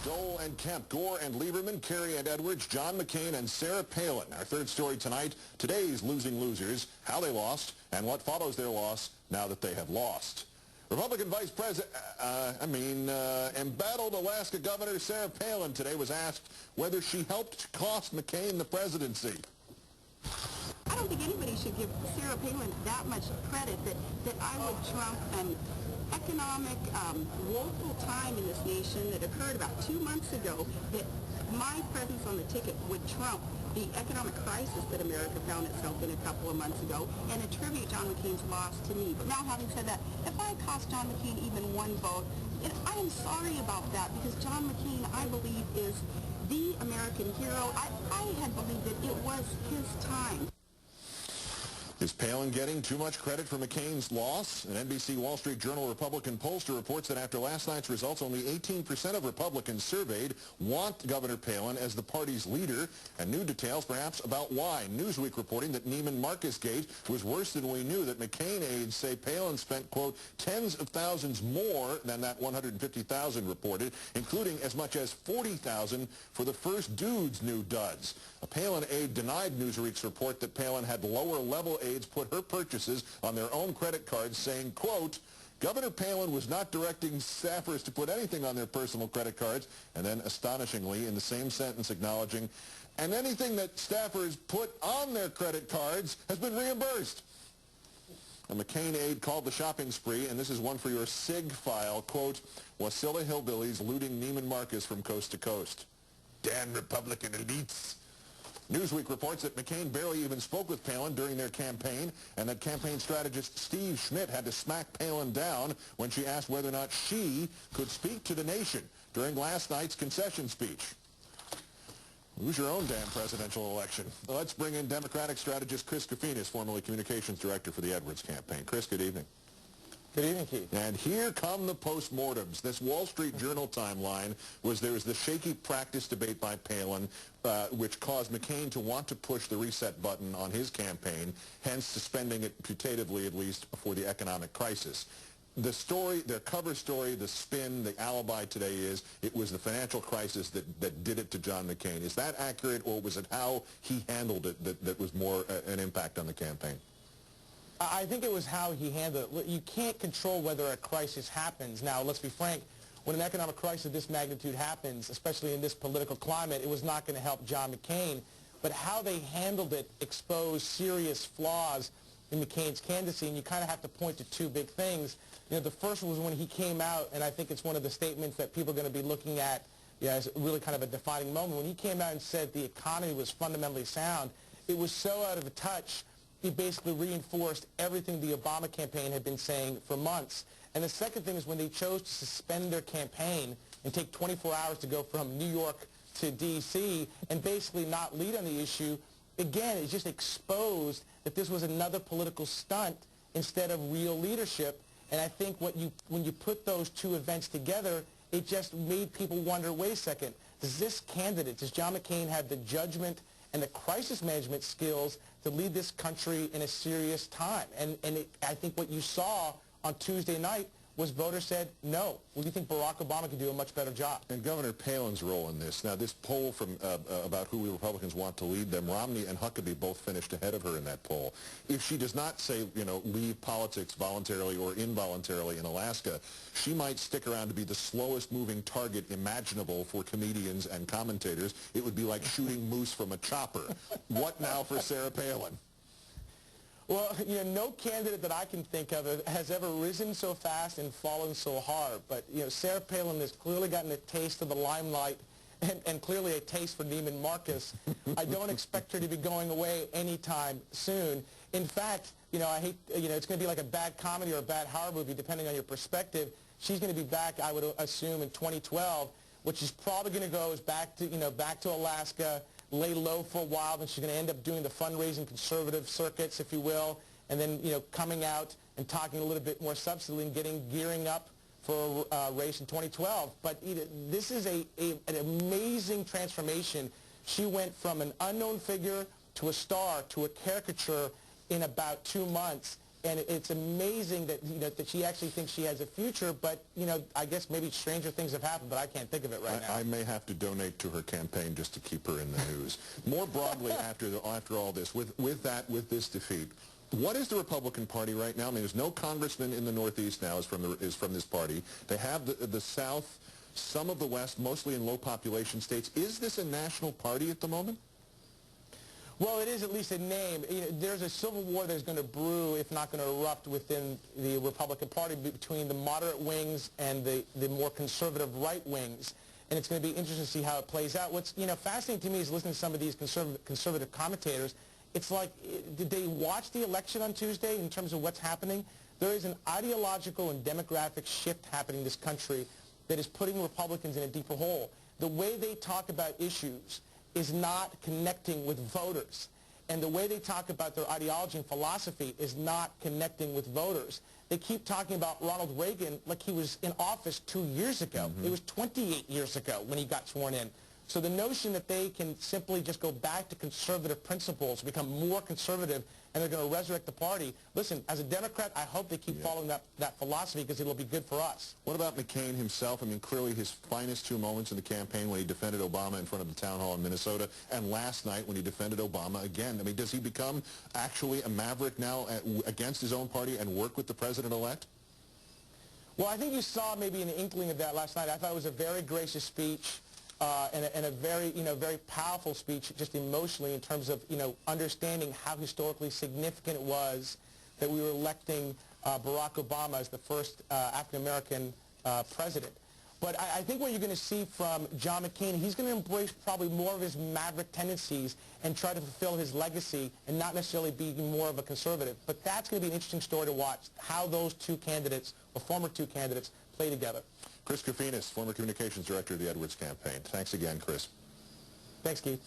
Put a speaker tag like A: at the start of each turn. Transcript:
A: Dole and Kemp, Gore and Lieberman, Kerry and Edwards, John McCain and Sarah Palin. Our third story tonight, today's losing losers, how they lost, and what follows their loss now that they have lost. Republican Vice President, embattled Alaska Governor Sarah Palin today was asked whether she helped cost McCain the presidency.
B: I don't think anybody should give Sarah Palin that much credit that I would trump an economic woeful time in this nation that occurred about 2 months ago, that my presence on the ticket would trump the economic crisis that America found itself in a couple of months ago, and attribute John McCain's loss to me. But now, having said that, if I cost John McCain even one vote, I am sorry about that, because John McCain, I believe, is the American hero. I had believed that it was his time.
A: Is Palin getting too much credit for McCain's loss? An NBC Wall Street Journal Republican pollster reports that after last night's results, only 18% of Republicans surveyed want Governor Palin as the party's leader, and new details perhaps about why. Newsweek reporting that Neiman Marcus gate was worse than we knew, that McCain aides say Palin spent, quote, tens of thousands more than that 150,000 reported, including as much as 40,000 for the first dude's new duds. A Palin aide denied Newsweek's report that Palin had lower-level aides put her purchases on their own credit cards, saying, quote, Governor Palin was not directing staffers to put anything on their personal credit cards, and then astonishingly in the same sentence acknowledging, and anything that staffers put on their credit cards has been reimbursed. A McCain aide called the shopping spree, and this is one for your SIG file, quote, Wasilla hillbillies looting Neiman Marcus from coast to coast. Damn Republican elites. Newsweek reports that McCain barely even spoke with Palin during their campaign, and that campaign strategist Steve Schmidt had to smack Palin down when she asked whether or not she could speak to the nation during last night's concession speech. Lose your own damn presidential election. Let's bring in Democratic strategist Chris Kofinas, formerly communications director for the Edwards campaign. Chris, good evening.
C: Good evening, Keith.
A: And here come the postmortems. This Wall Street Journal timeline was there was the shaky practice debate by Palin, which caused McCain to want to push the reset button on his campaign, hence suspending it putatively, at least, before the economic crisis. The story, their cover story, the spin, the alibi today is it was the financial crisis that did it to John McCain. Is that accurate, or was it how he handled it that was more an impact on the campaign?
C: I think it was how he handled it. You can't control whether a crisis happens. Now, let's be frank, when an economic crisis of this magnitude happens, especially in this political climate, it was not going to help John McCain. But how they handled it exposed serious flaws in McCain's candidacy, and you kind of have to point to two big things. You know, the first was when he came out, and I think it's one of the statements that people are going to be looking at as really kind of a defining moment. When he came out and said the economy was fundamentally sound, it was so out of touch. He basically reinforced everything the Obama campaign had been saying for months. And the second thing is when they chose to suspend their campaign and take 24 hours to go from New York to D.C. and basically not lead on the issue, again, it just exposed that this was another political stunt instead of real leadership. And I think when you put those two events together, it just made people wonder, wait a second, does John McCain have the judgment and the crisis management skills to lead this country in a serious time? And I think what you saw on Tuesday night was voters said, no. Well, do you think Barack Obama could do a much better job?
A: And Governor Palin's role in this. Now, this poll from about who Republicans want to lead them, Romney and Huckabee both finished ahead of her in that poll. If she does not say, you know, leave politics voluntarily or involuntarily in Alaska, she might stick around to be the slowest moving target imaginable for comedians and commentators. It would be like shooting moose from a chopper. What now for Sarah Palin?
C: Well, you know, no candidate that I can think of has ever risen so fast and fallen so hard. But, you know, Sarah Palin has clearly gotten a taste of the limelight and clearly a taste for Neiman Marcus. I don't expect her to be going away anytime soon. In fact, you know, it's going to be like a bad comedy or a bad horror movie, depending on your perspective. She's going to be back, I would assume, in 2012. What she's probably going to go is back to Alaska, lay low for a while, then she's going to end up doing the fundraising conservative circuits, if you will, and then, you know, coming out and talking a little bit more substantially and gearing up for a race in 2012. But this is an amazing transformation. She went from an unknown figure to a star to a caricature in about 2 months. And it's amazing that, that she actually thinks she has a future, but, I guess maybe stranger things have happened, but I can't think of it right now.
A: I may have to donate to her campaign just to keep her in the news. More broadly, after all this, with this defeat, what is the Republican Party right now? I mean, there's no congressman in the Northeast now is from this party. They have the South, some of the West, mostly in low-population states. Is this a national party at the moment?
C: Well, it is at least a name. There's a civil war that's going to brew, if not going to erupt, within the Republican Party between the moderate wings and the more conservative right wings. And it's going to be interesting to see how it plays out. What's fascinating to me is listening to some of these conservative commentators. It's like, did they watch the election on Tuesday in terms of what's happening? There is an ideological and demographic shift happening in this country that is putting Republicans in a deeper hole. The way they talk about issues is not connecting with voters. And the way they talk about their ideology and philosophy is not connecting with voters. They keep talking about Ronald Reagan like he was in office 2 years ago. It was 28 years ago when he got sworn in. So the notion that they can simply just go back to conservative principles, become more conservative, and they're going to resurrect the party. Listen, as a Democrat, I hope they keep following that philosophy because it'll be good for us.
A: What about McCain himself? I mean, clearly his finest 2 moments in the campaign when he defended Obama in front of the town hall in Minnesota, and last night when he defended Obama again. I mean, does he become actually a maverick now against his own party and work with the president-elect?
C: Well, I think you saw maybe an inkling of that last night. I thought it was a very gracious speech. And a very, very powerful speech, just emotionally, in terms of, understanding how historically significant it was that we were electing Barack Obama as the first African-American president. But I think what you're going to see from John McCain, he's going to embrace probably more of his maverick tendencies and try to fulfill his legacy and not necessarily be more of a conservative. But that's going to be an interesting story to watch, how those 2 candidates, or former 2 candidates, play together.
A: Chris Kofinas, former communications director of the Edwards campaign. Thanks again, Chris.
C: Thanks, Keith.